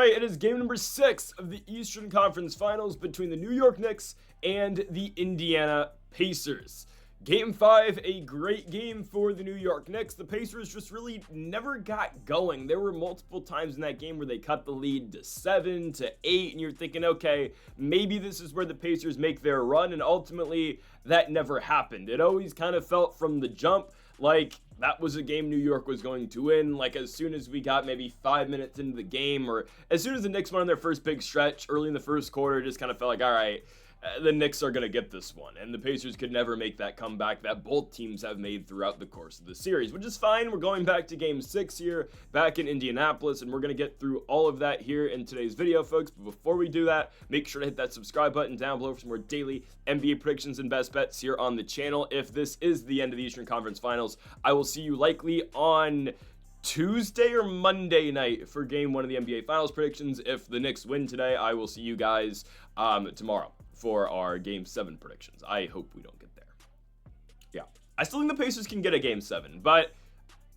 right, it is game number 6 of the Eastern Conference Finals between the New York Knicks and the Indiana Pacers. Game 5, a great game for the New York Knicks. The Pacers just really never got going. There were multiple times in that game where they cut the lead to 7, to 8, and you're thinking, okay, maybe this is where the Pacers make their run, and ultimately, that never happened. It always kind of felt from the jump like that was a game New York was going to win. Like as soon as we got maybe 5 minutes into the game, or as soon as the Knicks went on their first big stretch early in the first quarter, it just kind of felt like, all right, the Knicks are going to get this one. And the Pacers could never make that comeback that both teams have made throughout the course of the series, which is fine. We're going back to game 6 here, back in Indianapolis, and we're going to get through all of that here in today's video, folks. But before we do that, make sure to hit that subscribe button down below for some more daily NBA predictions and best bets here on the channel. If this is the end of the Eastern Conference Finals, I will see you likely on Tuesday or Monday night for game 1 of the NBA Finals predictions. If the Knicks win today, I will see you guys tomorrow for our game 7 predictions. I hope we don't get there. Yeah, I still think the Pacers can get a game 7, but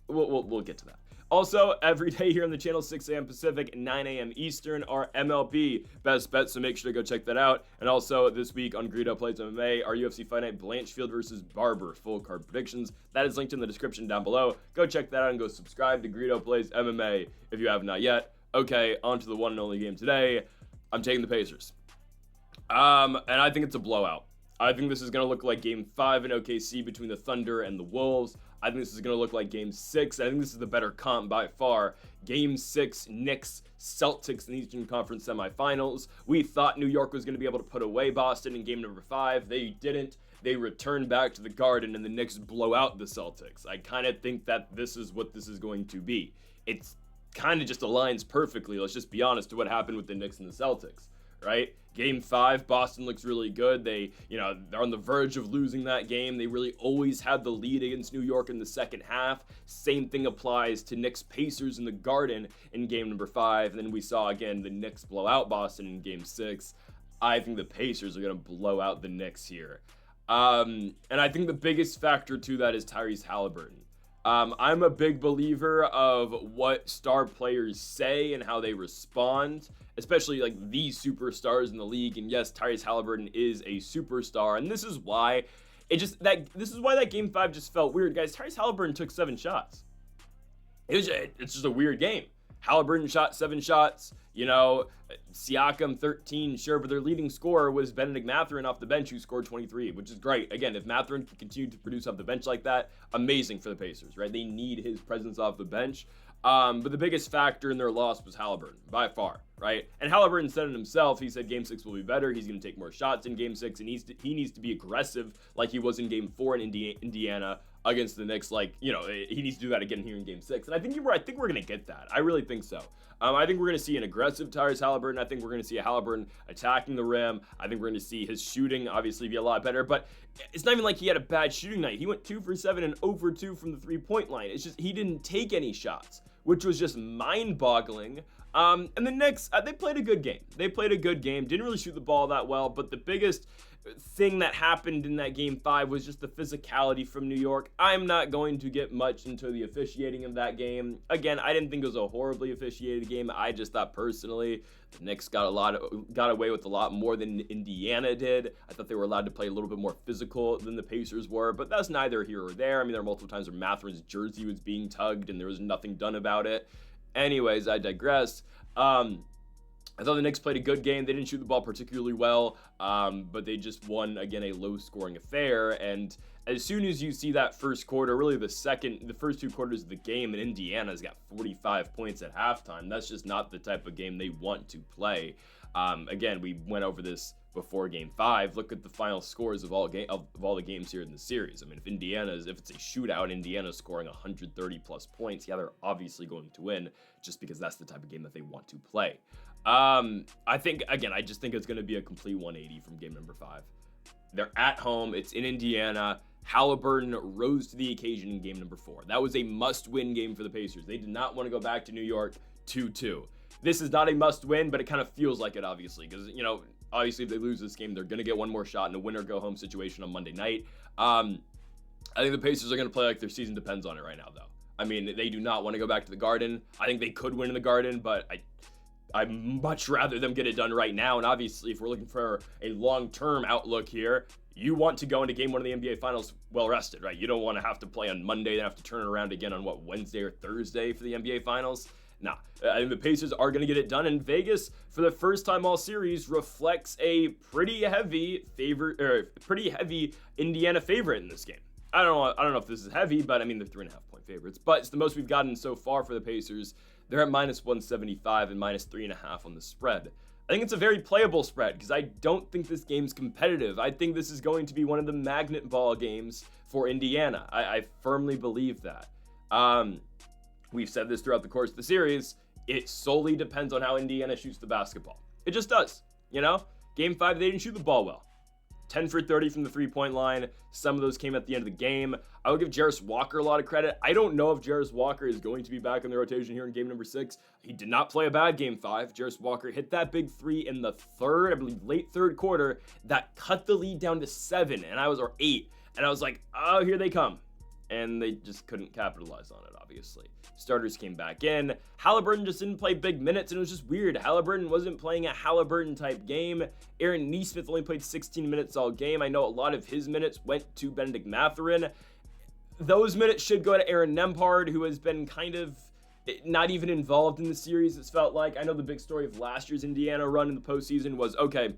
we'll get to that. Also, every day here on the channel, 6 a.m. Pacific, 9 a.m. Eastern, our MLB best bets, so make sure to go check that out. And also, this week on Greedo Plays MMA, our UFC Fight Night Blanchfield versus Barber full card predictions. That is linked in the description down below. Go check that out and go subscribe to Greedo Plays MMA if you have not yet. Okay, on to the one and only game today. I'm taking the Pacers. And I think it's a blowout. I think this is going to look like game 5 in OKC between the Thunder and the Wolves. I think this is going to look like game 6. I think this is the better comp by far. Game 6, Knicks, Celtics in the Eastern Conference semifinals. We thought New York was going to be able to put away Boston in game number 5. They didn't. They returned back to the Garden and the Knicks blow out the Celtics. I kind of think that this is what this is going to be. It's kind of just aligns perfectly, let's just be honest, to what happened with the Knicks and the Celtics. Right? Game 5, Boston looks really good. They're on the verge of losing that game. They really always had the lead against New York in the second half. Same thing applies to Knicks Pacers in the Garden in game number 5. And then we saw again the Knicks blow out Boston in game 6. I think the Pacers are going to blow out the Knicks here. And I think the biggest factor to that is Tyrese Halliburton. I'm a big believer of what star players say and how they respond, especially like these superstars in the league. And yes, Tyrese Halliburton is a superstar, and this is why that game 5 just felt weird, guys. Tyrese Halliburton took 7 shots. It's just a weird game. Halliburton shot 7 shots. Siakam 13, sure, but their leading scorer was Benedict Mathurin off the bench, who scored 23, which is great. Again, if Mathurin can continue to produce off the bench like that, amazing for the Pacers, right? They need his presence off the bench. But the biggest factor in their loss was Halliburton, by far, right? And Halliburton said it himself. He said game 6 will be better. He's going to take more shots in game 6, and he needs to be aggressive like he was in game 4 in Indiana against the Knicks. He needs to do that again here in game 6. And I think we're going to get that. I really think so. I think we're going to see an aggressive Tyrese Halliburton. I think we're going to see a Halliburton attacking the rim. I think we're going to see his shooting obviously be a lot better, but it's not even like he had a bad shooting night. He went 2 for 7 and 0 for 2 from the 3-point line. It's just he didn't take any shots, which was just mind-boggling. And the Knicks, they played a good game. Didn't really shoot the ball that well, but the biggest thing that happened in that game 5 was just the physicality from New York. I'm not going to get much into the officiating of that game. Again, I didn't think it was a horribly officiated game. I just thought personally the Knicks got away with a lot more than Indiana did. I thought they were allowed to play a little bit more physical than the Pacers were, but that's neither here or there. I mean, there are multiple times where Mathurin's jersey was being tugged and there was nothing done about it. Anyways, I digress. I thought the Knicks played a good game. They didn't shoot the ball particularly well, but they just won, again, a low-scoring affair. And as soon as you see that first quarter, really the first 2 quarters of the game, and Indiana's got 45 points at halftime, that's just not the type of game they want to play. Again, we went over this before game 5. Look at the final scores of all the games here in the series. I mean, if it's a shootout, Indiana's scoring 130 plus points, yeah, they're obviously going to win just because that's the type of game that they want to play. I just think it's going to be a complete 180 from game number 5. They're at home. It's in Indiana. Halliburton rose to the occasion in game number 4. That was a must-win game for the Pacers. They did not want to go back to New York 2-2. This is not a must-win, but it kind of feels like it, obviously, because, obviously if they lose this game, they're going to get one more shot in a win-or-go-home situation on Monday night. I think the Pacers are going to play like their season depends on it right now, though. I mean, they do not want to go back to the Garden. I think they could win in the Garden, but I'd much rather them get it done right now. And obviously, if we're looking for a long-term outlook here, you want to go into game one of the NBA Finals well rested, right? You don't want to have to play on Monday, then have to turn it around again on Wednesday or Thursday for the NBA Finals. Nah, I think the Pacers are going to get it done, and Vegas, for the first time all series, reflects a pretty heavy Indiana favorite in this game. I don't know if this is heavy, but I mean they're 3.5-point favorites, but it's the most we've gotten so far for the Pacers. They're at -175 and -3.5 on the spread. I think it's a very playable spread because I don't think this game's competitive. I think this is going to be one of the magnet ball games for Indiana. I firmly believe that. We've said this throughout the course of the series. It solely depends on how Indiana shoots the basketball. It just does. Game 5, they didn't shoot the ball well. 10 for 30 from the three-point line. Some of those came at the end of the game. I will give Jarris Walker a lot of credit. I don't know if Jarris Walker is going to be back in the rotation here in game number 6. He did not play a bad game 5. Jarris Walker hit that big 3 in the third, I believe late third quarter, that cut the lead down to 7, or 8. And I was like, oh, here they come. And they just couldn't capitalize on it, obviously. Starters came back in. Halliburton just didn't play big minutes, and it was just weird. Halliburton wasn't playing a Halliburton-type game. Aaron Nesmith only played 16 minutes all game. I know a lot of his minutes went to Benedict Mathurin. Those minutes should go to Aaron Nembhard, who has been kind of not even involved in the series, it's felt like. I know the big story of last year's Indiana run in the postseason was, okay,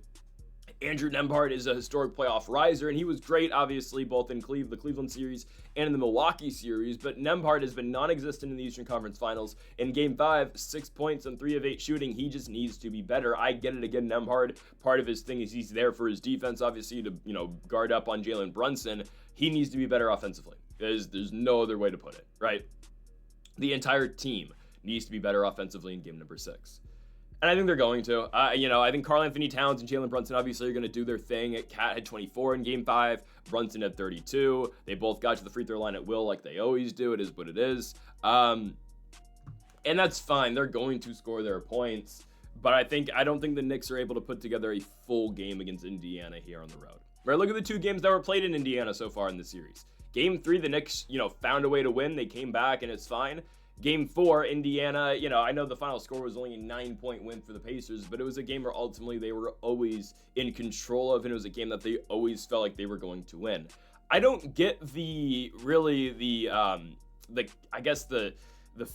Andrew Nembhard is a historic playoff riser, and he was great, obviously, both in the Cleveland series and in the Milwaukee series, but Nembhard has been non-existent in the Eastern Conference Finals. In Game 5, 6 points on 3 of 8 shooting. He just needs to be better. I get it again, Nembhard. Part of his thing is he's there for his defense, obviously, to guard up on Jalen Brunson. He needs to be better offensively. There's no other way to put it, right? The entire team needs to be better offensively in game number 6. And I think they're going to. I think Karl-Anthony Towns and Jalen Brunson obviously are going to do their thing. Cat had 24 in Game 5. Brunson had 32. They both got to the free throw line at will like they always do. It is what it is. And that's fine. They're going to score their points. But I don't think the Knicks are able to put together a full game against Indiana here on the road. Right, look at the 2 games that were played in Indiana so far in the series. Game 3, the Knicks, found a way to win. They came back, and it's fine. Game 4, Indiana, I know the final score was only a 9-point win for the Pacers, but it was a game where ultimately they were always in control of, and it was a game that they always felt like they were going to win. I don't get the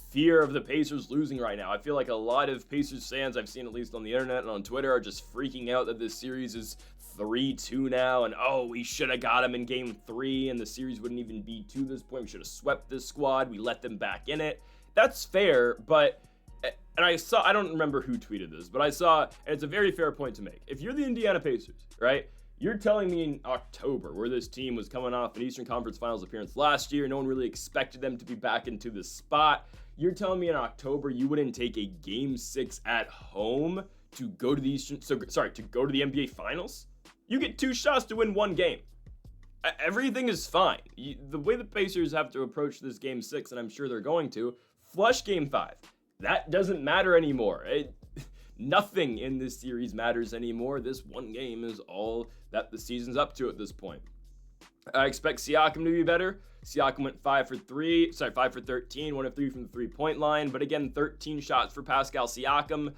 fear of the Pacers losing right now. I feel like a lot of Pacers fans I've seen, at least on the internet and on Twitter, are just freaking out that this series is 3-2 now, and we should have got them in game 3, and the series wouldn't even be to this point. We should have swept this squad. We let them back in it. That's fair, but, and I don't remember who tweeted this, but I saw, and it's a very fair point to make. If you're the Indiana Pacers, right, you're telling me in October, where this team was coming off an Eastern Conference Finals appearance last year, no one really expected them to be back into this spot. You're telling me in October you wouldn't take a Game 6 at home to go to the NBA Finals? You get 2 shots to win 1 game. Everything is fine. The way the Pacers have to approach this Game 6, and I'm sure they're going to, flush Game 5. That doesn't matter anymore. Nothing in this series matters anymore. This 1 game is all that the season's up to at this point. I expect Siakam to be better. Siakam went 5 for 13, 1 of 3 from the 3-point line. But again, 13 shots for Pascal Siakam.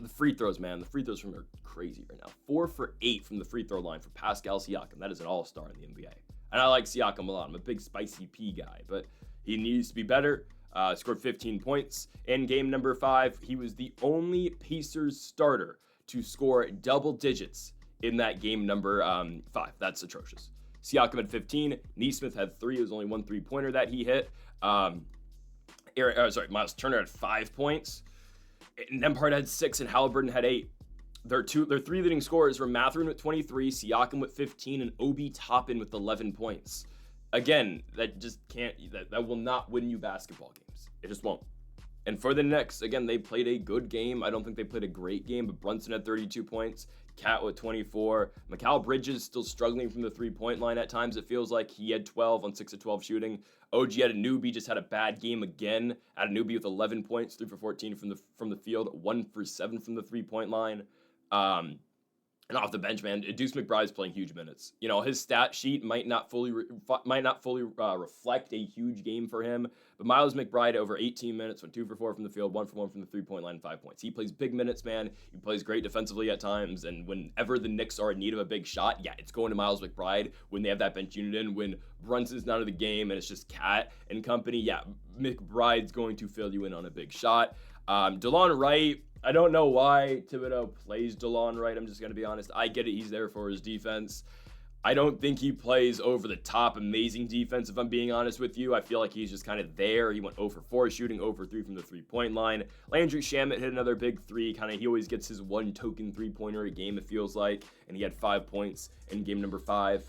The free throws, man. The free throws from him are crazy right now. 4 for 8 from the free throw line for Pascal Siakam. That is an all-star in the NBA. And I like Siakam a lot. I'm a big spicy P guy, but he needs to be better. Scored 15 points. In game number 5, he was the only Pacers starter to score double digits in that game number 5. That's atrocious. Siakam had 15. Nesmith had 3. It was only 1 3-pointer that he hit. Miles Turner had 5 points. Nembhard had 6 and Halliburton had 8. Their 3 leading scorers were Mathurin with 23, Siakam with 15, and Obi Toppin with 11 points. Again, that just can't. That will not win you basketball games. It just won't. And for the Knicks, again, they played a good game. I don't think they played a great game, but Brunson had 32 points, Cat with 24. Mikal Bridges still struggling from the 3-point line at times. It feels like he had 12 on 6 of 12 shooting. OG Anunoby just had a bad game again. Anunoby with 11 points, 3 for 14 from the field, 1 for 7 from the 3-point line. And off the bench, man, Deuce McBride's playing huge minutes. You know, his stat sheet might not fully reflect a huge game for him, but Miles McBride over 18 minutes went 2 for 4 from the field, 1 for 1 from the 3-point line, 5 points. He plays big minutes, man. He plays great defensively at times, and whenever the Knicks are in need of a big shot, yeah, it's going to Miles McBride when they have that bench unit in. When Brunson's not in the game and it's just Cat and company, yeah, McBride's going to fill you in on a big shot. DeLon Wright, I don't know why Thibodeau plays DeLon Wright. I'm just going to be honest. I get it. He's there for his defense. I don't think he plays over the top amazing defense, if I'm being honest with you. I feel like he's just kind of there. He went 0 for 4 shooting, 0 for 3 from the 3-point line. Landry Shamet hit another big 3. He always gets his one token 3-pointer a game, it feels like. And he had 5 points in game number 5.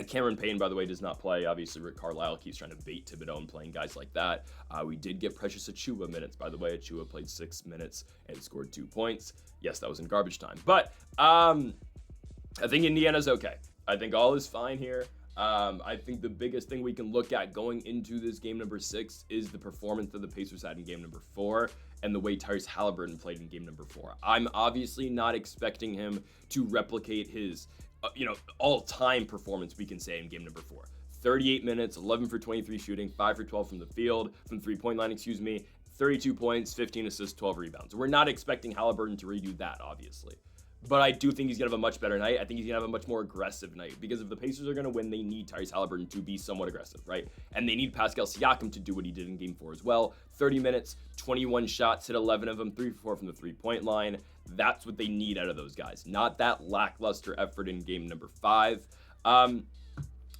Cameron Payne, by the way, does not play. Obviously, Rick Carlisle keeps trying to bait Thibodeau and playing guys like that. We did get Precious Achiuwa minutes, by the way. Achiuwa played 6 minutes and scored 2 points. Yes, that was in garbage time. But I think Indiana's okay. I think all is fine here. I think the biggest thing we can look at going into this game number 6 is the performance that the Pacers had in game number 4 and the way Tyrese Halliburton played in game number 4. I'm obviously not expecting him to replicate his all-time performance, we can say, in game number 4. 38 minutes, 11 for 23 shooting, 5 for 12 from the field, from 3-point line, 32 points, 15 assists, 12 rebounds. We're not expecting Halliburton to redo that, obviously. But I do think he's going to have a much better night. I think he's going to have a much more aggressive night, because if the Pacers are going to win, they need Tyrese Halliburton to be somewhat aggressive, right? And they need Pascal Siakam to do what he did in game 4 as well. 30 minutes, 21 shots, hit 11 of them, 3 for 4 from the 3-point line. That's what they need out of those guys, not that lackluster effort in game number 5. And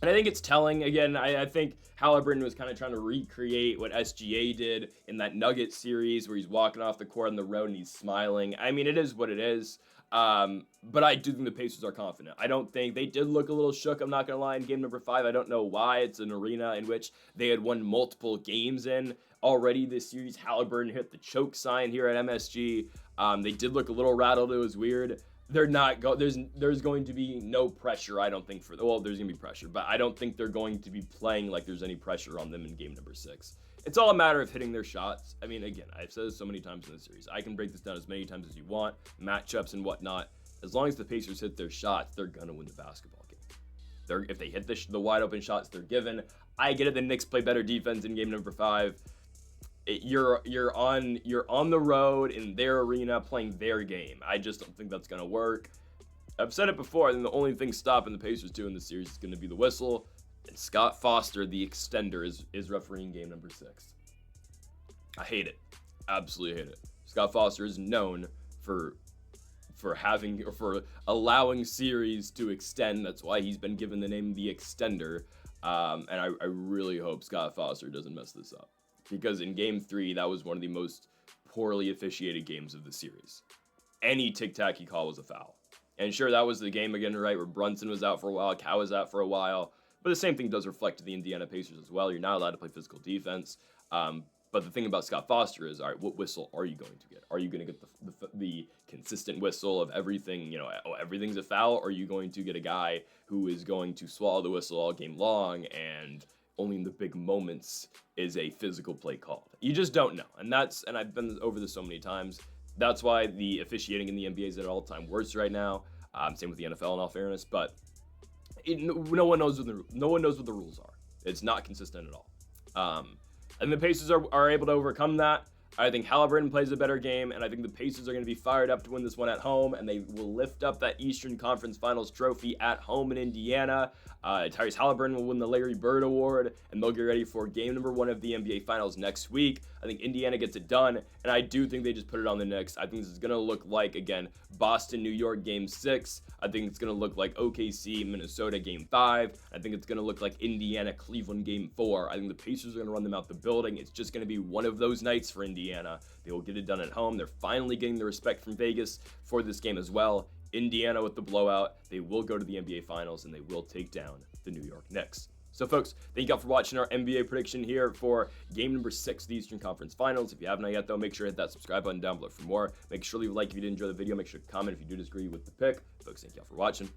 I think it's telling. Again, I think Halliburton was kind of trying to recreate what SGA did in that Nuggets series where he's walking off the court on the road and he's smiling. I mean, it is what it is. But I do think the Pacers are confident. I don't think they did look a little shook, I'm not going to lie, in game number 5. I don't know why. It's an arena in which they had won multiple games in already this series. Halliburton hit the choke sign here at MSG. They did look a little rattled. It was weird. They're not there's going to be no pressure, I don't think, there's going to be pressure, but I don't think they're going to be playing like there's any pressure on them in game number 6. It's all a matter of hitting their shots. I mean, again, I've said this so many times in the series. I can break this down as many times as you want, matchups and whatnot. As long as the Pacers hit their shots, they're going to win the basketball game. If they hit the wide open shots they're given. I get it, the Knicks play better defense in game number 5. You're on the road in their arena playing their game. I just don't think that's going to work. I've said it before, I think the only thing stopping the Pacers doing this series is going to be the whistle. And Scott Foster, the extender, is refereeing game number 6. I hate it. Absolutely hate it. Scott Foster is known for allowing series to extend. That's why he's been given the name the extender. And I really hope Scott Foster doesn't mess this up, because in game 3, that was one of the most poorly officiated games of the series. Any tic-tac call was a foul. And sure, that was the game again, right, where Brunson was out for a while, Cal was out for a while. But the same thing does reflect to the Indiana Pacers as well. You're not allowed to play physical defense. But the thing about Scott Foster is, all right, what whistle are you going to get? Are you going to get the consistent whistle of everything, everything's a foul? Or are you going to get a guy who is going to swallow the whistle all game long and only in the big moments is a physical play called? You just don't know. And I've been over this so many times. That's why the officiating in the NBA is at all-time worst right now. Same with the NFL, in all fairness. But no one knows what the rules are. It's not consistent at all. And the Pacers are able to overcome that. I think Halliburton plays a better game, and I think the Pacers are going to be fired up to win this one at home, and they will lift up that Eastern Conference Finals trophy at home in Indiana. Tyrese Halliburton will win the Larry Bird Award, and they'll get ready for game number 1 of the NBA Finals next week. I think Indiana gets it done, and I do think they just put it on the Knicks. I think this is going to look like, again, Boston, New York Game 6. I think it's going to look like OKC, Minnesota Game 5. I think it's going to look like Indiana, Cleveland Game 4. I think the Pacers are going to run them out the building. It's just going to be one of those nights for Indiana. They will get it done at home. They're finally getting the respect from Vegas for this game as well. Indiana with the blowout. They will go to the NBA Finals, and they will take down the New York Knicks. So, folks, thank you all for watching our NBA prediction here for game number 6 of the Eastern Conference Finals. If you haven't yet, though, make sure to hit that subscribe button down below for more. Make sure to leave a like if you did enjoy the video. Make sure to comment if you do disagree with the pick. Folks, thank you all for watching.